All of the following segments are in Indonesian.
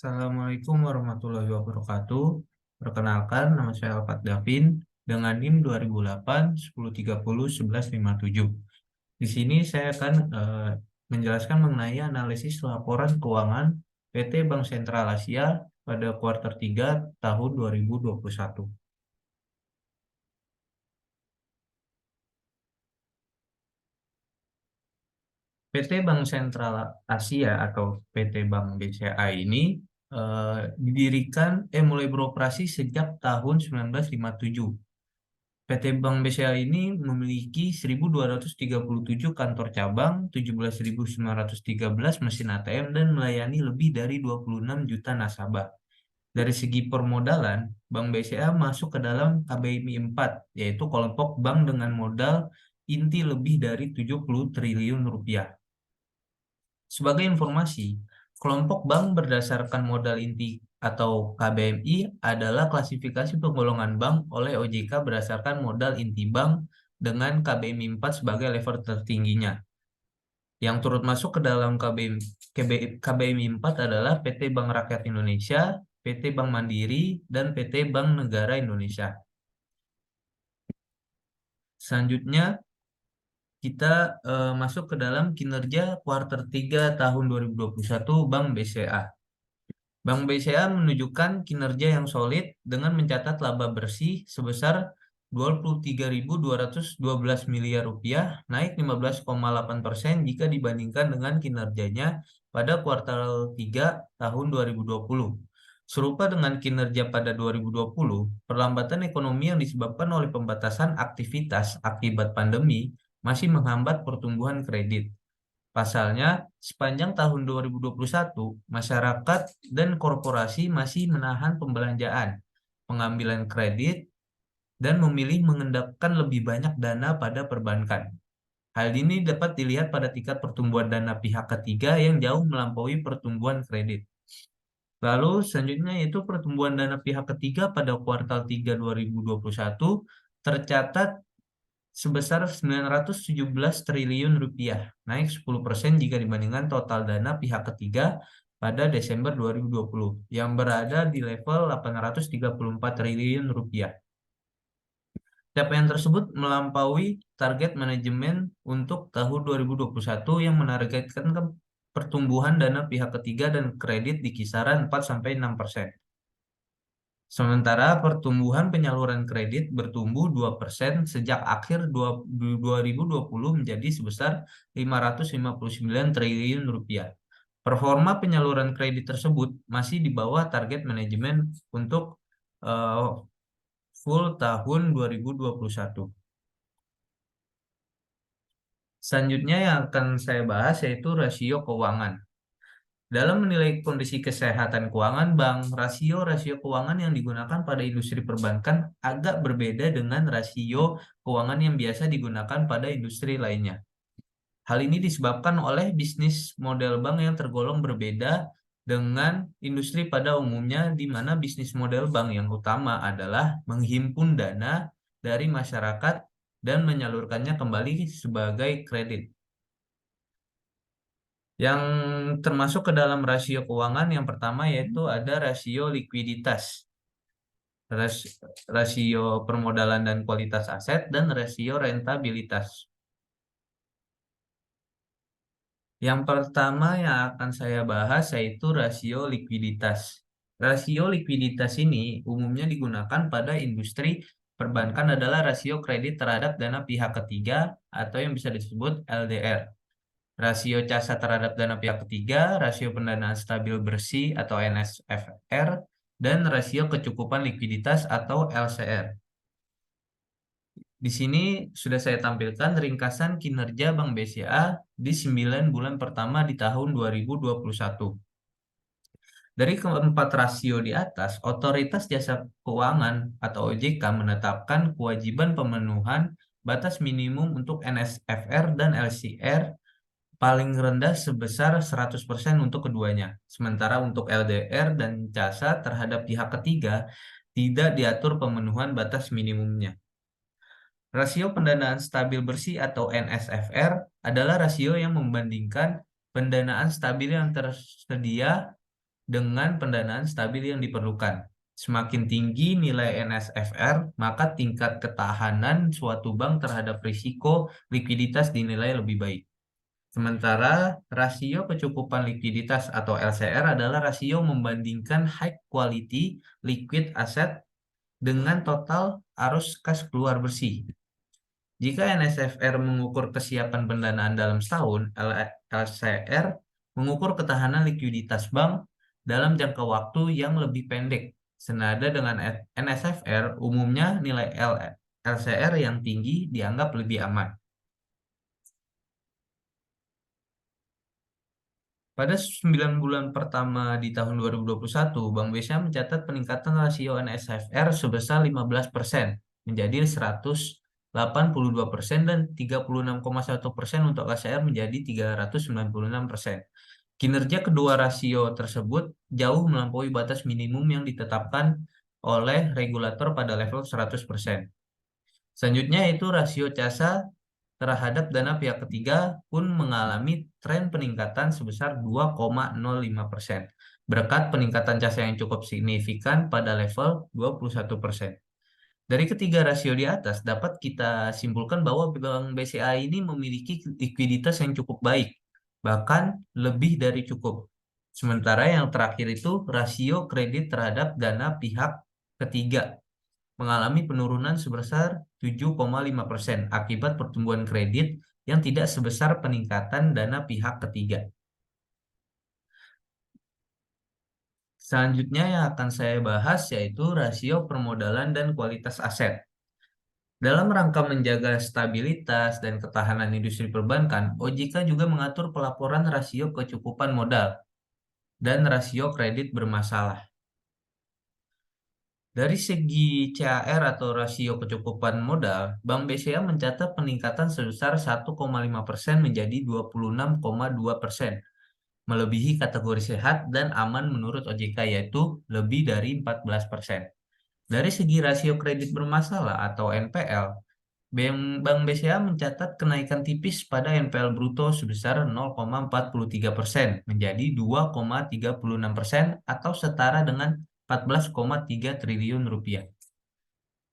Assalamualaikum warahmatullahi wabarakatuh. Perkenalkan, nama saya Alfat Davin dengan NIM 2008 1030 1157. Di sini saya akan menjelaskan mengenai analisis laporan keuangan PT Bank Sentral Asia pada kuartal 3 tahun 2021. PT Bank Sentral Asia atau PT Bank BCA ini mulai beroperasi sejak tahun 1957. PT Bank BCA ini memiliki 1.237 kantor cabang, 17.913 mesin ATM, dan melayani lebih dari 26 juta nasabah. Dari segi permodalan, Bank BCA masuk ke dalam KBMI 4, yaitu kelompok bank dengan modal inti lebih dari 70 triliun rupiah. Sebagai informasi, kelompok bank berdasarkan modal inti atau KBMI adalah klasifikasi penggolongan bank oleh OJK berdasarkan modal inti bank dengan KBMI 4 sebagai level tertingginya. Yang turut masuk ke dalam KBMI 4 adalah PT Bank Rakyat Indonesia, PT Bank Mandiri, dan PT Bank Negara Indonesia. Selanjutnya, kita masuk ke dalam kinerja kuartal 3 tahun 2021 Bank BCA. Bank BCA menunjukkan kinerja yang solid dengan mencatat laba bersih sebesar 23.212 miliar rupiah, naik 15,8% jika dibandingkan dengan kinerjanya pada kuartal 3 tahun 2020. Serupa dengan kinerja pada 2020, perlambatan ekonomi yang disebabkan oleh pembatasan aktivitas akibat pandemi masih menghambat pertumbuhan kredit. Pasalnya, sepanjang tahun 2021, masyarakat dan korporasi masih menahan pembelanjaan, pengambilan kredit, dan memilih mengendapkan lebih banyak dana pada perbankan. Hal ini dapat dilihat pada tingkat pertumbuhan dana pihak ketiga yang jauh melampaui pertumbuhan kredit. Lalu selanjutnya yaitu pertumbuhan dana pihak ketiga pada kuartal 3 2021 tercatat sebesar 917 triliun rupiah, naik 10% jika dibandingkan total dana pihak ketiga pada Desember 2020 yang berada di level 834 triliun rupiah. Capaian tersebut melampaui target manajemen untuk tahun 2021 yang menargetkan pertumbuhan dana pihak ketiga dan kredit di kisaran 4-6%. Sementara pertumbuhan penyaluran kredit bertumbuh 2% sejak akhir 2020 menjadi sebesar 559 triliun rupiah. Performa penyaluran kredit tersebut masih di bawah target manajemen untuk full tahun 2021. Selanjutnya yang akan saya bahas yaitu rasio keuangan. Dalam menilai kondisi kesehatan keuangan bank, rasio-rasio keuangan yang digunakan pada industri perbankan agak berbeda dengan rasio keuangan yang biasa digunakan pada industri lainnya. Hal ini disebabkan oleh bisnis model bank yang tergolong berbeda dengan industri pada umumnya, di mana bisnis model bank yang utama adalah menghimpun dana dari masyarakat dan menyalurkannya kembali sebagai kredit. Yang termasuk ke dalam rasio keuangan yang pertama yaitu ada rasio likuiditas, rasio permodalan dan kualitas aset, dan rasio rentabilitas. Yang pertama yang akan saya bahas yaitu rasio likuiditas. Rasio likuiditas ini umumnya digunakan pada industri perbankan adalah rasio kredit terhadap dana pihak ketiga atau yang bisa disebut LDR. Rasio casa terhadap dana pihak ketiga, rasio pendanaan stabil bersih atau NSFR, dan rasio kecukupan likuiditas atau LCR. Di sini sudah saya tampilkan ringkasan kinerja Bank BCA di 9 bulan pertama di tahun 2021. Dari keempat rasio di atas, Otoritas Jasa Keuangan atau OJK menetapkan kewajiban pemenuhan batas minimum untuk NSFR dan LCR paling rendah sebesar 100% untuk keduanya. Sementara untuk LDR dan jasa terhadap pihak ketiga tidak diatur pemenuhan batas minimumnya. Rasio pendanaan stabil bersih atau NSFR adalah rasio yang membandingkan pendanaan stabil yang tersedia dengan pendanaan stabil yang diperlukan. Semakin tinggi nilai NSFR, maka tingkat ketahanan suatu bank terhadap risiko likuiditas dinilai lebih baik. Sementara rasio kecukupan likuiditas atau LCR adalah rasio membandingkan high quality liquid asset dengan total arus kas keluar bersih. Jika NSFR mengukur kesiapan pendanaan dalam setahun, LCR mengukur ketahanan likuiditas bank dalam jangka waktu yang lebih pendek. Senada dengan NSFR, umumnya nilai LCR yang tinggi dianggap lebih aman. Pada 9 bulan pertama di tahun 2021, Bank BCA mencatat peningkatan rasio NSFR sebesar 15% menjadi 182% dan 36,1% untuk KCR menjadi 396%. Kinerja kedua rasio tersebut jauh melampaui batas minimum yang ditetapkan oleh regulator pada level 100%. Selanjutnya itu rasio CASA terhadap dana pihak ketiga pun mengalami tren peningkatan sebesar 2,05%, berkat peningkatan CASA yang cukup signifikan pada level 21%. Dari ketiga rasio di atas, dapat kita simpulkan bahwa Bank BCA ini memiliki likuiditas yang cukup baik, bahkan lebih dari cukup. Sementara yang terakhir itu rasio kredit terhadap dana pihak ketiga mengalami penurunan sebesar 7,5% akibat pertumbuhan kredit yang tidak sebesar peningkatan dana pihak ketiga. Selanjutnya yang akan saya bahas yaitu rasio permodalan dan kualitas aset. Dalam rangka menjaga stabilitas dan ketahanan industri perbankan, OJK juga mengatur pelaporan rasio kecukupan modal dan rasio kredit bermasalah. Dari segi CAR atau rasio kecukupan modal, Bank BCA mencatat peningkatan sebesar 1,5% menjadi 26,2%, melebihi kategori sehat dan aman menurut OJK yaitu lebih dari 14%. Dari segi rasio kredit bermasalah atau NPL, Bank BCA mencatat kenaikan tipis pada NPL bruto sebesar 0,43% menjadi 2,36% atau setara dengan 14,3 triliun rupiah.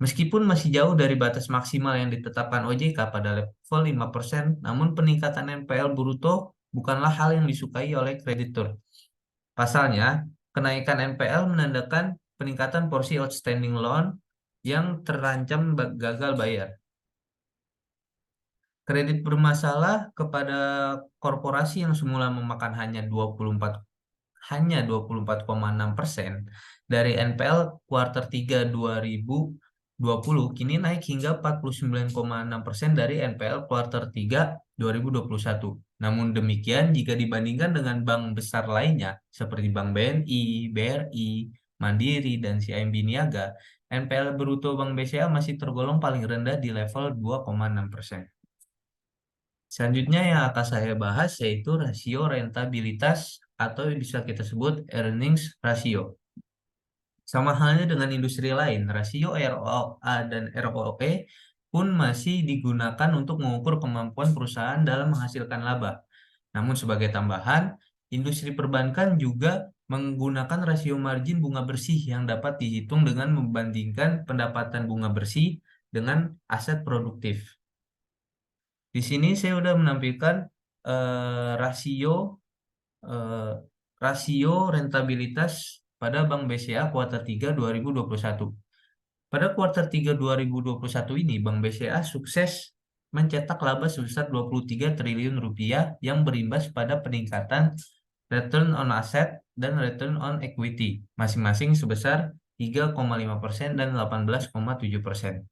Meskipun masih jauh dari batas maksimal yang ditetapkan OJK pada level 5%, namun peningkatan NPL bruto bukanlah hal yang disukai oleh kreditur. Pasalnya, kenaikan NPL menandakan peningkatan porsi outstanding loan yang terancam gagal bayar. Kredit bermasalah kepada korporasi yang semula memakan hanya 24,6% dari NPL kuartal 3 2020 kini naik hingga 49,6% dari NPL kuartal 3 2021. Namun demikian, jika dibandingkan dengan bank besar lainnya seperti Bank BNI, BRI, Mandiri, dan CIMB Niaga, NPL bruto Bank BCA masih tergolong paling rendah di level 2,6%. Selanjutnya yang akan saya bahas yaitu rasio rentabilitas atau bisa kita sebut earnings ratio. Sama halnya dengan industri lain, rasio ROA dan ROE pun masih digunakan untuk mengukur kemampuan perusahaan dalam menghasilkan laba. Namun sebagai tambahan, industri perbankan juga menggunakan rasio margin bunga bersih yang dapat dihitung dengan membandingkan pendapatan bunga bersih dengan aset produktif. Di sini saya sudah menampilkan rasio eh, rasio rentabilitas pada Bank BCA kuartal 3 2021. Pada kuartal 3 2021 ini, Bank BCA sukses mencetak laba sebesar 23 triliun rupiah yang berimbas pada peningkatan return on asset dan return on equity, masing-masing sebesar 3,5% dan 18,7%.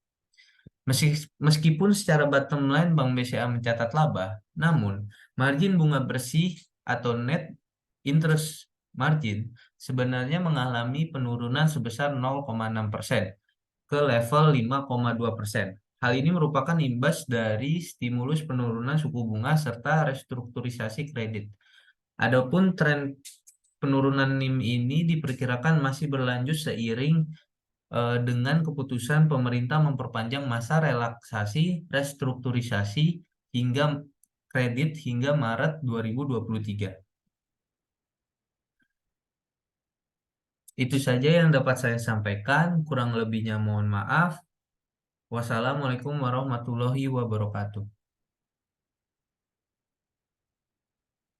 Meskipun secara bottom line Bank BCA mencatat laba, namun margin bunga bersih atau net interest margin sebenarnya mengalami penurunan sebesar 0,6% ke level 5,2%. Hal ini merupakan imbas dari stimulus penurunan suku bunga serta restrukturisasi kredit. Adapun tren penurunan NIM ini diperkirakan masih berlanjut seiring dengan keputusan pemerintah memperpanjang masa relaksasi restrukturisasi hingga kredit hingga Maret 2023. Itu saja yang dapat saya sampaikan. Kurang lebihnya mohon maaf. Wassalamualaikum warahmatullahi wabarakatuh.